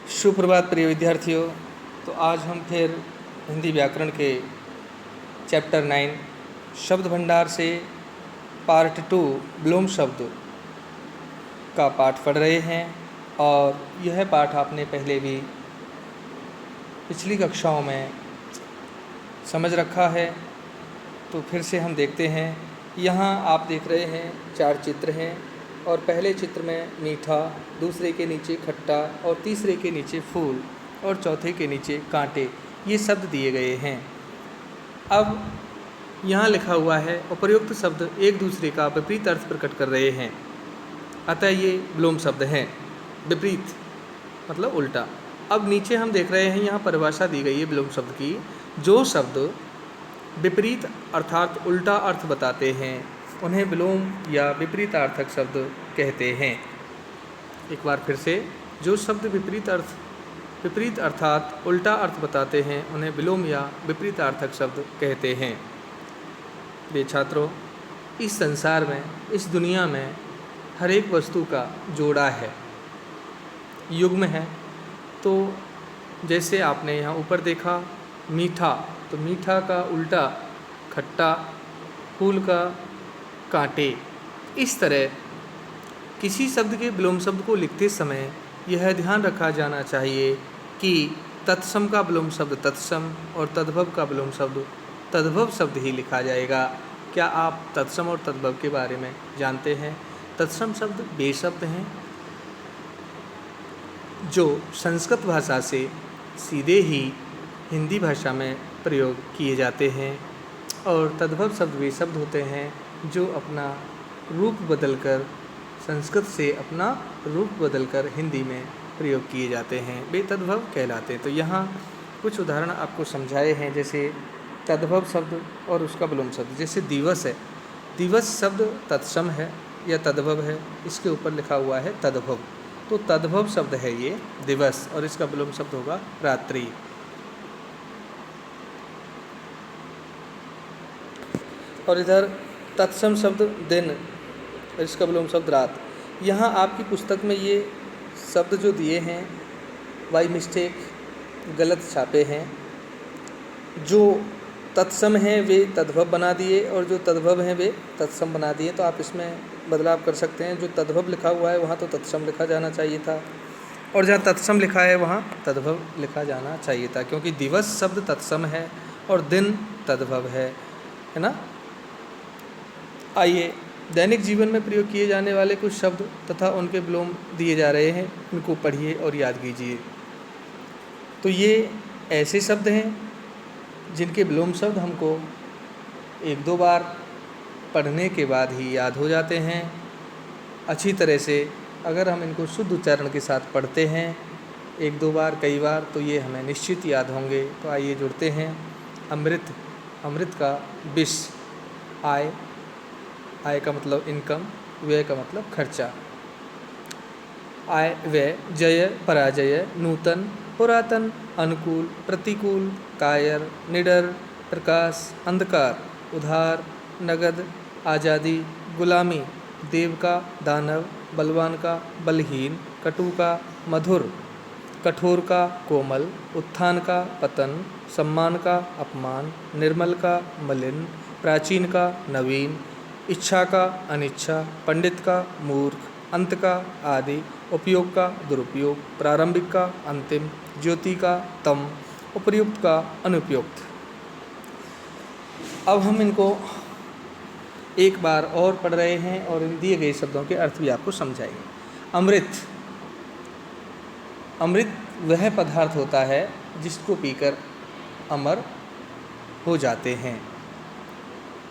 सुप्रभात प्रिय विद्यार्थियों। तो आज हम फिर हिंदी व्याकरण के चैप्टर 9 शब्द भंडार से पार्ट 2 विलोम शब्द का पाठ पढ़ रहे हैं। और यह पाठ आपने पहले भी पिछली कक्षाओं में समझ रखा है, तो फिर से हम देखते हैं। यहाँ आप देख रहे हैं 4 चित्र हैं और पहले चित्र में मीठा, दूसरे के नीचे खट्टा और तीसरे के नीचे फूल और चौथे के नीचे कांटे, ये शब्द दिए गए हैं। अब यहाँ लिखा हुआ है उपर्युक्त शब्द एक दूसरे का विपरीत अर्थ प्रकट कर रहे हैं, अतः ये विलोम शब्द हैं। विपरीत मतलब उल्टा। अब नीचे हम देख रहे हैं यहाँ परिभाषा दी गई है विलोम शब्द की। जो शब्द विपरीत अर्थात उल्टा अर्थ बताते हैं उन्हें विलोम या विपरीतार्थक शब्द कहते हैं। एक बार फिर से, जो शब्द विपरीत अर्थात उल्टा अर्थ बताते हैं उन्हें विलोम या विपरीतार्थक शब्द कहते हैं। प्रिय छात्रों, इस संसार में, इस दुनिया में हर एक वस्तु का जोड़ा है, युग्म है। तो जैसे आपने यहाँ ऊपर देखा मीठा, तो मीठा का उल्टा खट्टा, फूल का कांटे। इस तरह किसी शब्द के विलोम शब्द को लिखते समय यह ध्यान रखा जाना चाहिए कि तत्सम का विलोम शब्द तत्सम और तद्भव का विलोम शब्द तद्भव शब्द ही लिखा जाएगा। क्या आप तत्सम और तद्भव के बारे में जानते हैं? तत्सम शब्द वे शब्द हैं जो संस्कृत भाषा से सीधे ही हिंदी भाषा में प्रयोग किए जाते हैं, और तद्भव शब्द वे शब्द होते हैं जो अपना रूप बदलकर, संस्कृत से अपना रूप बदलकर हिंदी में प्रयोग किए जाते हैं, वे तद्भव कहलाते हैं। तो यहाँ कुछ उदाहरण आपको समझाए हैं, जैसे तद्भव शब्द और उसका विलोम शब्द। जैसे दिवस है, दिवस शब्द तत्सम है या तद्भव है, इसके ऊपर लिखा हुआ है तद्भव, तो तद्भव शब्द है ये दिवस, और इसका विलोम शब्द होगा रात्रि। और इधर तत्सम शब्द दिन, और इसका विलोम शब्द रात। यहाँ आपकी पुस्तक में ये शब्द जो दिए हैं बाई मिस्टेक गलत छापे हैं। जो तत्सम हैं वे तद्भव बना दिए और जो तद्भव हैं वे तत्सम बना दिए। तो आप इसमें बदलाव कर सकते हैं। जो तद्भव लिखा हुआ है वहाँ तो तत्सम लिखा जाना चाहिए था, और जहाँ तत्सम लिखा है वहाँ तद्भव लिखा जाना चाहिए था, क्योंकि दिवस शब्द तत्सम है और दिन तद्भव है ना। आइए दैनिक जीवन में प्रयोग किए जाने वाले कुछ शब्द तथा उनके विलोम दिए जा रहे हैं, इनको पढ़िए और याद कीजिए। तो ये ऐसे शब्द हैं जिनके विलोम शब्द हमको 1-2 बार पढ़ने के बाद ही याद हो जाते हैं अच्छी तरह से। अगर हम इनको शुद्ध उच्चारण के साथ पढ़ते हैं 1-2 बार, कई बार, तो ये हमें निश्चित याद होंगे। तो आइए जुड़ते हैं। अमृत, अमृत का विष। आय, आय का मतलब इनकम, व्यय का मतलब खर्चा। आय व्यय, जय पराजय, नूतन पुरातन, अनुकूल प्रतिकूल, कायर निडर, प्रकाश अंधकार, उधार नगद, आज़ादी गुलामी, देव का दानव, बलवान का बलहीन, कटु का मधुर, कठोर का कोमल, उत्थान का पतन, सम्मान का अपमान, निर्मल का मलिन, प्राचीन का नवीन, इच्छा का अनिच्छा, पंडित का मूर्ख, अंत का आदि, उपयोग का दुरुपयोग, प्रारंभिक का अंतिम, ज्योति का तम, उपर्युक्त का अनुपयुक्त। अब हम इनको एक बार और पढ़ रहे हैं और इन दिए गए शब्दों के अर्थ भी आपको समझाएंगे। अमृत, अमृत वह पदार्थ होता है जिसको पीकर अमर हो जाते हैं।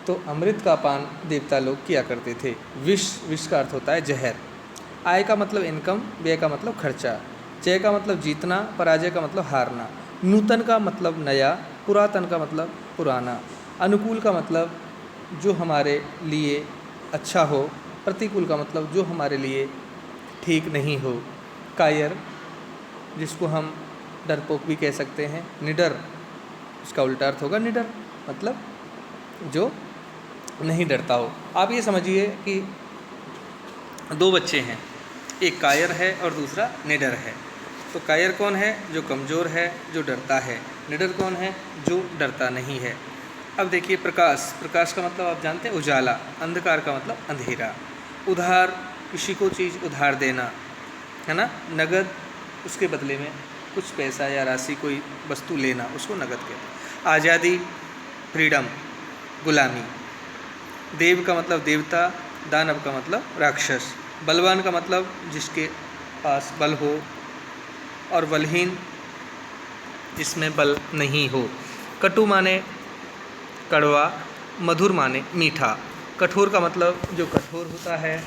तो अमृत का पान देवता लोग किया करते थे। विष, विष का अर्थ होता है जहर। आय का मतलब इनकम, व्यय का मतलब खर्चा, जय का मतलब जीतना, पराजय का मतलब हारना, नूतन का मतलब नया, पुरातन का मतलब पुराना, अनुकूल का मतलब जो हमारे लिए अच्छा हो, प्रतिकूल का मतलब जो हमारे लिए ठीक नहीं हो, कायर जिसको हम डरपोक भी कह सकते हैं, निडर इसका उल्टा अर्थ होगा निडर, मतलब जो नहीं डरता हो। आप ये समझिए कि 2 बच्चे हैं, एक कायर है और दूसरा निडर है। तो कायर कौन है? जो कमज़ोर है, जो डरता है। निडर कौन है? जो डरता नहीं है। अब देखिए प्रकाश। प्रकाश का मतलब आप जानते हैं उजाला। अंधकार का मतलब अंधेरा। उधार, किसी को चीज़ उधार देना, है ना। नगद, उसके बदले में कुछ पैसा या राशि, कोई वस्तु लेना, उसको नगद कहते हैं। आज़ादी, फ्रीडम, गुलामी। देव का मतलब देवता, दानव का मतलब राक्षस। बलवान का मतलब जिसके पास बल हो, और बलहीन जिसमें बल नहीं हो। कटु माने कड़वा, मधुर माने मीठा। कठोर का मतलब जो कठोर होता है।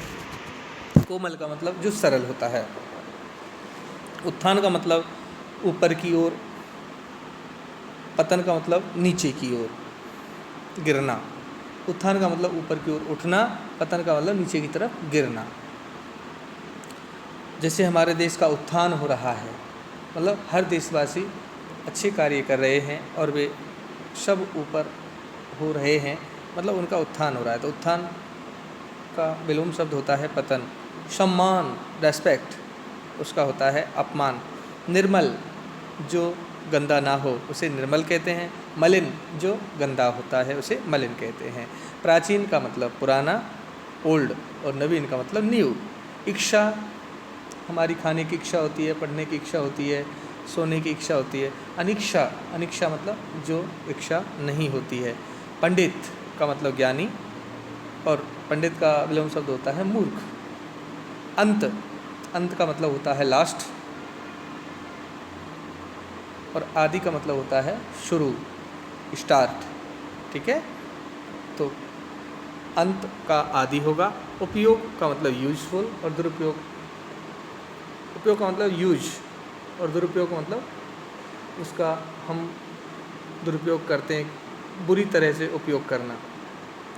कोमल का मतलब जो सरल होता है। उत्थान का मतलब ऊपर की ओर, पतन का मतलब नीचे की ओर गिरना। उत्थान का मतलब ऊपर की ओर उठना, पतन का मतलब नीचे की तरफ गिरना। जैसे हमारे देश का उत्थान हो रहा है, मतलब हर देशवासी अच्छे कार्य कर रहे हैं और वे सब ऊपर हो रहे हैं, मतलब उनका उत्थान हो रहा है। तो उत्थान का विलोम शब्द होता है पतन। सम्मान, रेस्पेक्ट, उसका होता है अपमान। निर्मल, जो गंदा ना हो उसे निर्मल कहते हैं। मलिन, जो गंदा होता है उसे मलिन कहते हैं। प्राचीन का मतलब पुराना, ओल्ड, और नवीन का मतलब न्यू। इच्छा, हमारी खाने की इच्छा होती है, पढ़ने की इच्छा होती है, सोने की इच्छा होती है। अनिच्छा, अनिच्छा मतलब जो इच्छा नहीं होती है। पंडित का मतलब ज्ञानी, और पंडित का विलोम शब्द होता है मूर्ख। अंत, अंत का मतलब होता है लास्ट, और आदि का मतलब होता है शुरू, स्टार्ट। ठीक है, तो अंत का आदि होगा। उपयोग का मतलब यूजफुल, और दुरुपयोग, उपयोग का मतलब यूज, और दुरुपयोग का मतलब उसका हम दुरुपयोग करते हैं, बुरी तरह से उपयोग करना,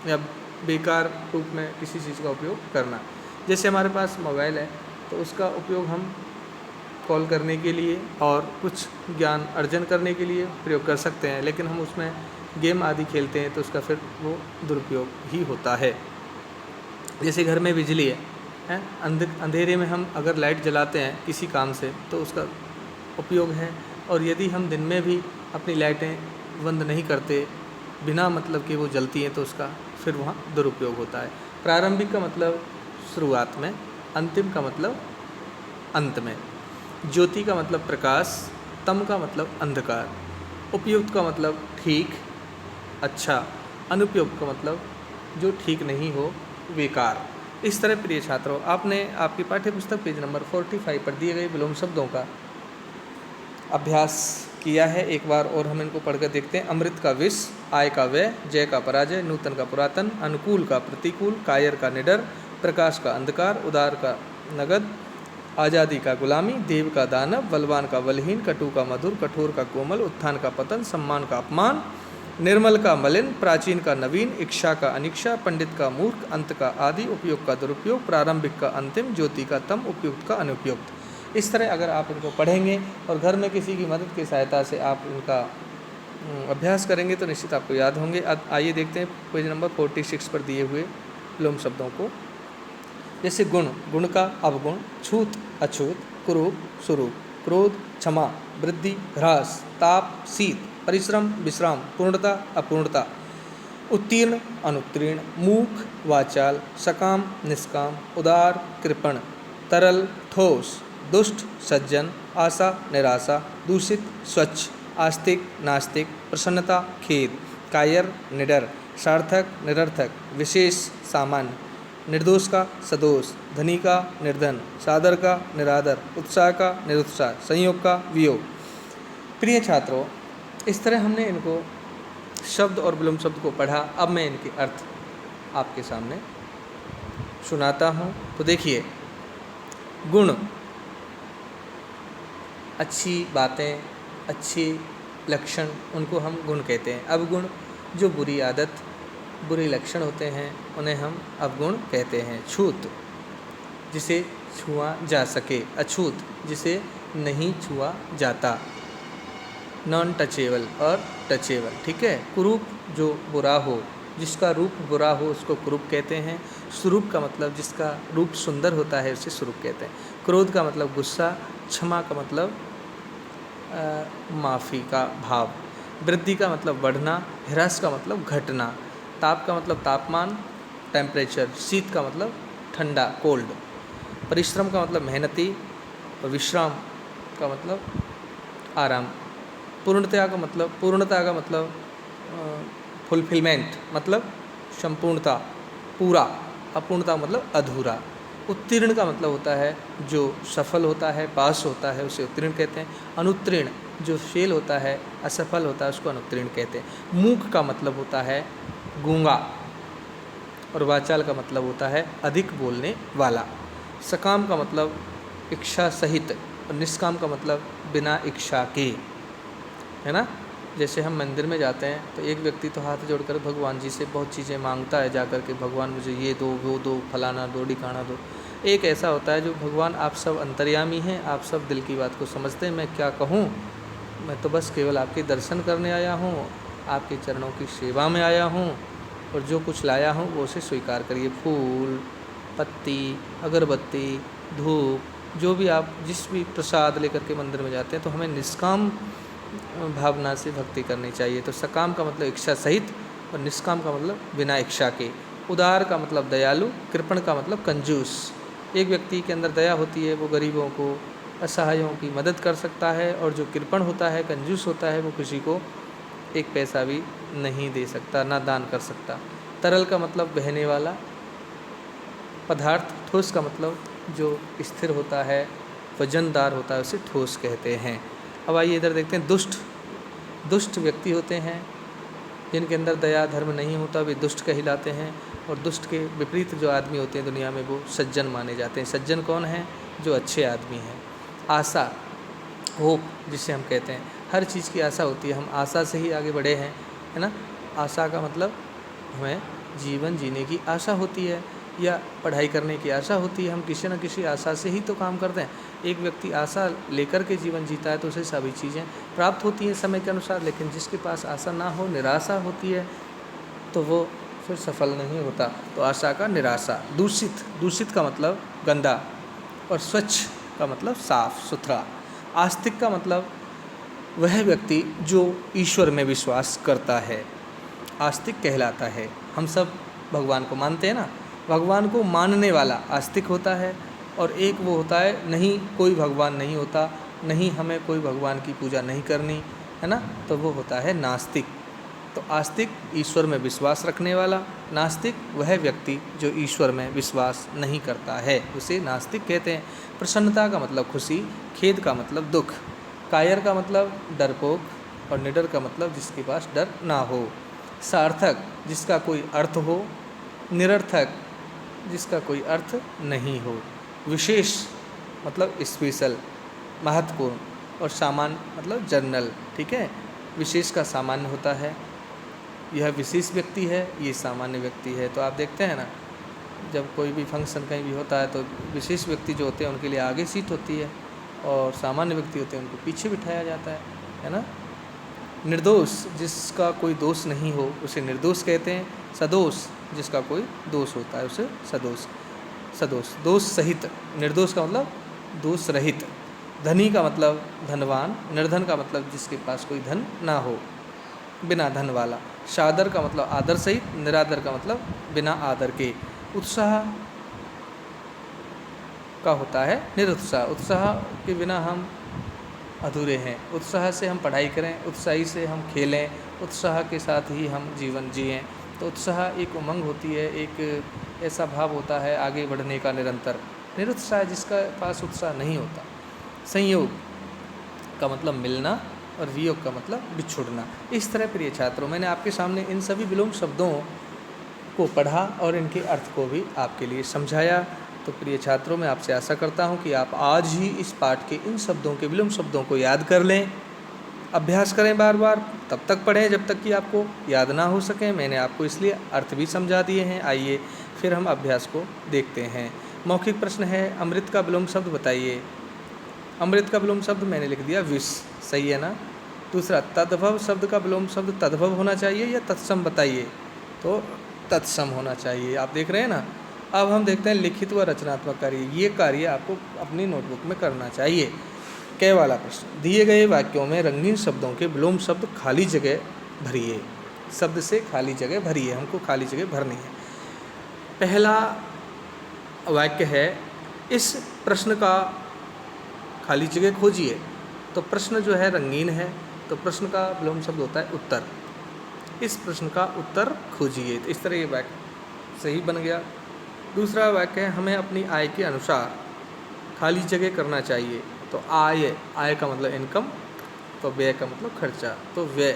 या बेकार रूप में किसी चीज़ का उपयोग करना। जैसे हमारे पास मोबाइल है, तो उसका उपयोग हम कॉल करने के लिए और कुछ ज्ञान अर्जन करने के लिए प्रयोग कर सकते हैं, लेकिन हम उसमें गेम आदि खेलते हैं तो उसका फिर वो दुरुपयोग ही होता है। जैसे घर में बिजली है, अंधेरे में हम अगर लाइट जलाते हैं किसी काम से, तो उसका उपयोग है। और यदि हम दिन में भी अपनी लाइटें बंद नहीं करते, बिना मतलब कि वो जलती हैं, तो उसका फिर वहाँ दुरुपयोग होता है। प्रारंभिक का मतलब शुरुआत में, अंतिम का मतलब अंत में। ज्योति का मतलब प्रकाश, तम का मतलब अंधकार। उपयुक्त का मतलब ठीक, अच्छा। अनुपयुक्त का मतलब जो ठीक नहीं हो, बेकार। इस तरह प्रिय छात्रों, आपने आपकी पाठ्य पुस्तक पेज नंबर 45 पर दिए गए विलोम शब्दों का अभ्यास किया है। एक बार और हम इनको पढ़कर देखते हैं। अमृत का विष, आय का व्यय, जय का पराजय, नूतन का पुरातन, अनुकूल का प्रतिकूल, कायर का निडर, प्रकाश का अंधकार, उदार का नगद, आज़ादी का गुलामी, देव का दानव, बलवान का बलहीन, कटु का मधुर, कठोर का कोमल, उत्थान का पतन, सम्मान का अपमान, निर्मल का मलिन, प्राचीन का नवीन, इच्छा का अनिच्छा, पंडित का मूर्ख, अंत का आदि, उपयोग का दुरुपयोग, प्रारंभिक का अंतिम, ज्योति का तम, उपयुक्त का अनुपयुक्त। इस तरह अगर आप इनको पढ़ेंगे और घर में किसी की मदद की सहायता से आप इनका अभ्यास करेंगे तो निश्चित आपको याद होंगे। अब आइए देखते हैं पेज नंबर 46 पर दिए हुए विलोम शब्दों को। जैसे गुण, गुण का अवगुण, छूत अछूत, कुरूप स्वरूप, क्रोध क्षमा, वृद्धि ह्रास, ताप शीत, परिश्रम विश्राम, पूर्णता अपूर्णता, उत्तीर्ण अनुत्तीर्ण, मूक वाचाल, सकाम निष्काम, उदार कृपण, तरल ठोस, दुष्ट सज्जन, आशा निराशा, दूषित स्वच्छ, आस्तिक नास्तिक, प्रसन्नता खेद, कायर निडर, सार्थक निरर्थक, विशेष सामान्य, निर्दोष का सदोष, धनी का निर्धन, सादर का निरादर, उत्साह का निरुत्साह, संयोग का वियोग। प्रिय छात्रों, इस तरह हमने इनको शब्द और विलोम शब्द को पढ़ा। अब मैं इनके अर्थ आपके सामने सुनाता हूँ। तो देखिए, गुण, अच्छी बातें, अच्छी लक्षण, उनको हम गुण कहते हैं। अवगुण, जो बुरी आदत, बुरे लक्षण होते हैं, उन्हें हम अवगुण कहते हैं। छूत, जिसे छुआ जा सके। अछूत, जिसे नहीं छुआ जाता। नॉन टचेबल और टचेबल। ठीक है। कुरूप, जो बुरा हो, जिसका रूप बुरा हो उसको कुरूप कहते हैं। स्वरूप का मतलब जिसका रूप सुंदर होता है उसे स्वरूप कहते हैं। क्रोध का मतलब गुस्सा, क्षमा का मतलब माफ़ी का भाव, वृद्धि का मतलब बढ़ना, ह्रास का मतलब घटना, ताप का मतलब तापमान टेम्परेचर, शीत का मतलब ठंडा कोल्ड, परिश्रम का मतलब मेहनती और विश्राम का मतलब आराम, पूर्णता का मतलब फुलफिलमेंट मतलब संपूर्णता पूरा, अपूर्णता मतलब अधूरा, उत्तीर्ण का मतलब होता है जो सफल होता है, पास होता है, उसे उत्तीर्ण कहते हैं, अनुत्तीर्ण जो फेल होता है, असफल होता है, उसको अनुत्तीर्ण कहते हैं। मूक का मतलब होता है गूंगा और वाचाल का मतलब होता है अधिक बोलने वाला। सकाम का मतलब इच्छा सहित और निष्काम का मतलब बिना इच्छा के, है ना। जैसे हम मंदिर में जाते हैं तो एक व्यक्ति तो हाथ जोड़कर भगवान जी से बहुत चीज़ें मांगता है, जाकर के भगवान मुझे ये दो, वो दो, फलाना दो, ढिकाना दो। एक ऐसा होता है जो भगवान आप सब अंतर्यामी हैं, आप सब दिल की बात को समझते हैं, मैं क्या कहूँ, मैं तो बस केवल आपके दर्शन करने आया हूँ, आपके चरणों की सेवा में आया हूँ, और जो कुछ लाया हूँ वो उसे स्वीकार करिए। फूल, पत्ती, अगरबत्ती, धूप, जो भी आप जिस भी प्रसाद लेकर के मंदिर में जाते हैं तो हमें निष्काम भावना से भक्ति करनी चाहिए। तो सकाम का मतलब इच्छा सहित और निष्काम का मतलब बिना इच्छा के। उदार का मतलब दयालु, कृपण का मतलब कंजूस। एक व्यक्ति के अंदर दया होती है, वो गरीबों को, असहायों की मदद कर सकता है, और जो कृपण होता है, कंजूस होता है, वो किसी को एक पैसा भी नहीं दे सकता, ना दान कर सकता। तरल का मतलब बहने वाला पदार्थ। ठोस का मतलब जो स्थिर होता है, वजनदार होता है, उसे ठोस कहते हैं। अब आइए इधर देखते हैं दुष्ट व्यक्ति होते हैं जिनके अंदर दया धर्म नहीं होता, वे दुष्ट कहलाते हैं। और दुष्ट के विपरीत जो आदमी होते हैं दुनिया में, वो सज्जन माने जाते हैं। सज्जन कौन है? जो अच्छे आदमी हैं। आशा, होप जिसे हम कहते हैं, हर चीज़ की आशा होती है, हम आशा से ही आगे बढ़े हैं, है ना। आशा का मतलब हमें जीवन जीने की आशा होती है या पढ़ाई करने की आशा होती है, हम किसी न किसी आशा से ही तो काम करते हैं। एक व्यक्ति आशा लेकर के जीवन जीता है तो उसे सभी चीज़ें प्राप्त होती हैं समय के अनुसार, लेकिन जिसके पास आशा ना हो, निराशा होती है, तो वो फिर सफल नहीं होता। तो आशा का निराशा। दूषित का मतलब गंदा, और स्वच्छ का मतलब साफ सुथरा। आस्तिक का मतलब वह व्यक्ति जो ईश्वर में विश्वास करता है, आस्तिक कहलाता है। हम सब भगवान को मानते हैं ना, भगवान को मानने वाला आस्तिक होता है। और एक वो होता है नहीं, कोई भगवान नहीं होता, नहीं हमें कोई भगवान की पूजा नहीं करनी, है ना, तो वो होता है नास्तिक। तो आस्तिक ईश्वर में विश्वास रखने वाला, नास्तिक वह व्यक्ति जो ईश्वर में विश्वास नहीं करता है, उसे नास्तिक कहते हैं। प्रसन्नता का मतलब खुशी, खेद का मतलब दुख, कायर का मतलब डरपोक, और निडर का मतलब जिसके पास डर ना हो। सार्थक जिसका कोई अर्थ हो, निरर्थक जिसका कोई अर्थ नहीं हो। विशेष मतलब स्पेशल, महत्वपूर्ण, और सामान्य मतलब जनरल, ठीक है। विशेष का सामान्य होता है, यह विशेष व्यक्ति है, ये सामान्य व्यक्ति है। तो आप देखते हैं ना, जब कोई भी फंक्शन कहीं भी होता है तो विशेष व्यक्ति जो होते हैं उनके लिए आगे सीट होती है, और सामान्य व्यक्ति होते हैं उनको पीछे बिठाया जाता है ना। निर्दोष जिसका कोई दोष नहीं हो उसे निर्दोष कहते हैं। सदोष जिसका कोई दोष होता है उसे सदोष। दोष सहित, निर्दोष का मतलब दोष रहित। धनी का मतलब धनवान, निर्धन का मतलब जिसके पास कोई धन ना हो, बिना धन वाला। सादर का मतलब आदर सहित, निरादर का मतलब बिना आदर के। उत्साह का होता है निरुत्साह, उत्साह के बिना हम अधूरे हैं। उत्साह से हम पढ़ाई करें, उत्साही से हम खेलें, उत्साह के साथ ही हम जीवन जिएं। तो उत्साह एक उमंग होती है, एक ऐसा भाव होता है आगे बढ़ने का निरंतर। निरुत्साह जिसका पास उत्साह नहीं होता। संयोग का मतलब मिलना, और वियोग का मतलब बिछुड़ना। इस तरह प्रिय छात्रों, मैंने आपके सामने इन सभी विलोम शब्दों को पढ़ा और इनके अर्थ को भी आपके लिए समझाया। तो प्रिय छात्रों, मैं आपसे आशा करता हूँ कि आप आज ही इस पाठ के इन शब्दों के विलोम शब्दों को याद कर लें, अभ्यास करें बार बार, तब तक पढ़ें जब तक कि आपको याद ना हो सके। मैंने आपको इसलिए अर्थ भी समझा दिए हैं। आइए फिर हम अभ्यास को देखते हैं। मौखिक प्रश्न है, अमृत का विलोम शब्द बताइए। अमृत का विलोम शब्द मैंने लिख दिया विष, सही है ना। दूसरा, तद्भव शब्द का विलोम शब्द तद्भव होना चाहिए या तत्सम बताइए। तो तत्सम होना चाहिए। आप देख रहे हैं ना, अब हम देखते हैं लिखित व रचनात्मक कार्य। ये कार्य आपको अपनी नोटबुक में करना चाहिए। क वाला प्रश्न, दिए गए वाक्यों में रंगीन शब्दों के विलोम शब्द खाली जगह भरिए। शब्द से खाली जगह भरिए, हमको खाली जगह भरनी है। पहला वाक्य है, इस प्रश्न का खाली जगह खोजिए। तो प्रश्न जो है रंगीन है, तो प्रश्न का विलोम शब्द होता है उत्तर। इस प्रश्न का उत्तर खोजिए। तो इस तरह ये वाक्य सही बन गया। दूसरा वाक्य है, हमें अपनी आय के अनुसार खाली जगह करना चाहिए। तो आय का मतलब इनकम, तो व्यय का मतलब खर्चा, तो व्यय,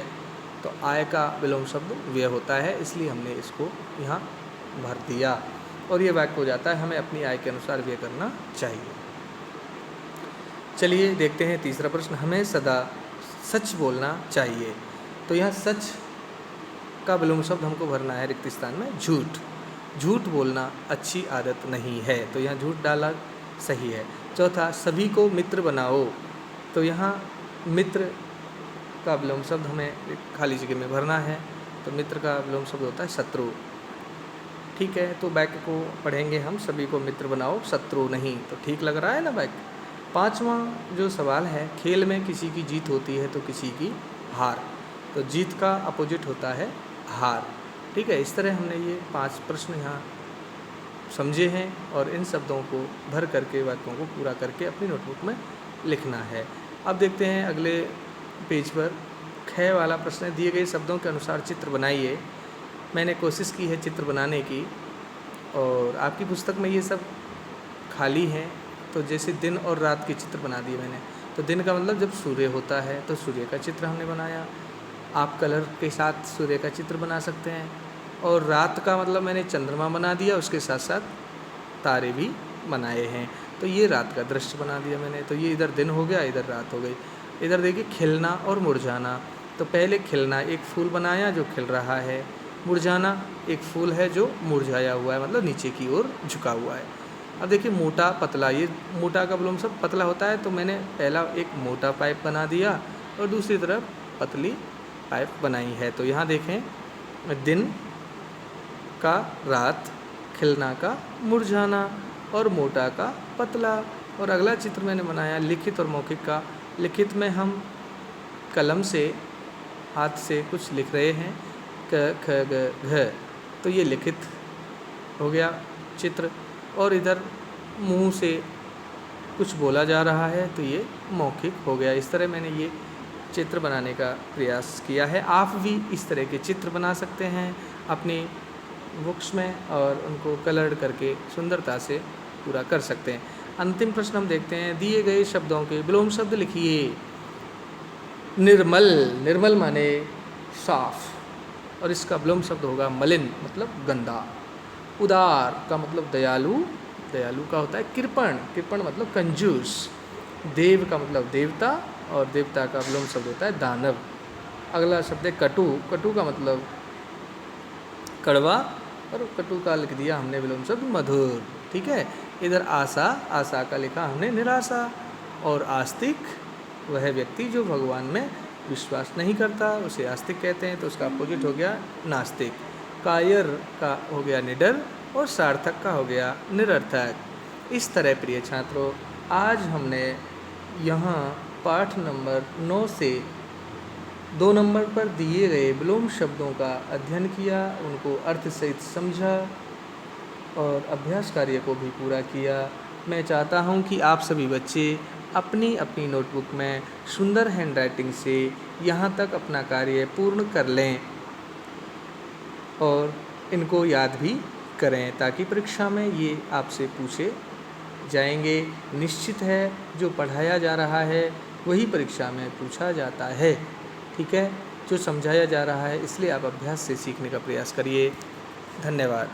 तो आय का विलोम शब्द व्यय होता है, इसलिए हमने इसको यहाँ भर दिया और ये वाक्य हो जाता है, हमें अपनी आय के अनुसार व्यय करना चाहिए। चलिए देखते हैं तीसरा प्रश्न, हमें सदा सच बोलना चाहिए। तो यहाँ सच का विलोम शब्द हमको भरना है रिक्त स्थान में झूठ। झूठ बोलना अच्छी आदत नहीं है, तो यहाँ झूठ डाला सही है। चौथा, सभी को मित्र बनाओ। तो यहाँ मित्र का विलोम शब्द हमें खाली जगह में भरना है, तो मित्र का विलोम शब्द होता है शत्रु। ठीक है, तो वाक्य को पढ़ेंगे हम, सभी को मित्र बनाओ शत्रु नहीं। तो ठीक लग रहा है ना वाक्य। पांचवा जो सवाल है, खेल में किसी की जीत होती है तो किसी की हार। तो जीत का अपोजिट होता है हार। ठीक है, इस तरह हमने ये 5 प्रश्न यहाँ समझे हैं और इन शब्दों को भर करके वाक्यों को पूरा करके अपनी नोटबुक में लिखना है। अब देखते हैं अगले पेज पर ख वाला प्रश्न, दिए गए शब्दों के अनुसार चित्र बनाइए। मैंने कोशिश की है चित्र बनाने की और आपकी पुस्तक में ये सब खाली हैं। तो जैसे दिन और रात के चित्र बना दिए मैंने। तो दिन का मतलब जब सूर्य होता है तो सूर्य का चित्र हमने बनाया। आप कलर के साथ सूर्य का चित्र बना सकते हैं। और रात का मतलब मैंने चंद्रमा बना दिया, उसके साथ साथ तारे भी बनाए हैं। तो ये रात का दृश्य बना दिया मैंने। तो ये इधर दिन हो गया, इधर रात हो गई। इधर देखिए खिलना और मुरझाना। तो पहले खिलना, एक फूल बनाया जो खिल रहा है। मुरझाना, एक फूल है जो मुरझाया हुआ है, मतलब नीचे की ओर झुका हुआ है। अब देखिए मोटा पतला, ये मोटा का विलोम शब्द पतला होता है, तो मैंने पहला एक मोटा पाइप बना दिया और दूसरी तरफ पतली पाइप बनाई है। तो यहाँ देखें, दिन का रात, खिलना का मुरझाना और मोटा का पतला। और अगला चित्र मैंने बनाया लिखित और मौखिक का। लिखित में हम कलम से, हाथ से कुछ लिख रहे हैं, क ख ग घ। तो ये लिखित हो गया चित्र। और इधर मुंह से कुछ बोला जा रहा है, तो ये मौखिक हो गया। इस तरह मैंने ये चित्र बनाने का प्रयास किया है। आप भी इस तरह के चित्र बना सकते हैं अपनी बुक्स में और उनको कलर करके सुंदरता से पूरा कर सकते हैं। अंतिम प्रश्न हम देखते हैं, दिए गए शब्दों के विलोम शब्द लिखिए। निर्मल, निर्मल माने साफ, और इसका विलोम शब्द होगा मलिन, मतलब गंदा। उदार का मतलब दयालु, दयालु का होता है कृपण, कृपण मतलब कंजूस। देव का मतलब देवता, और देवता का विलोम शब्द होता है दानव। अगला शब्द है कटु, कटु का मतलब कड़वा, और कटु का लिख दिया हमने विलोम शब्द मधुर। ठीक है, इधर आशा, आशा का लिखा हमने निराशा। और आस्तिक, वह व्यक्ति जो भगवान में विश्वास नहीं करता, उसे आस्तिक कहते हैं, तो उसका अपोजिट हो गया नास्तिक। कायर का हो गया निडर, और सार्थक का हो गया निरर्थक। इस तरह प्रिय छात्रों, आज हमने यहाँ पाठ नंबर 9 से 2 नंबर पर दिए गए विलोम शब्दों का अध्ययन किया, उनको अर्थ सहित समझा और अभ्यास कार्य को भी पूरा किया। मैं चाहता हूँ कि आप सभी बच्चे अपनी अपनी नोटबुक में सुंदर हैंडराइटिंग से यहाँ तक अपना कार्य पूर्ण कर लें और इनको याद भी करें, ताकि परीक्षा में ये आपसे पूछे जाएंगे। निश्चित है जो पढ़ाया जा रहा है वही परीक्षा में पूछा जाता है। ठीक है, जो समझाया जा रहा है, इसलिए आप अभ्यास से सीखने का प्रयास करिए। धन्यवाद।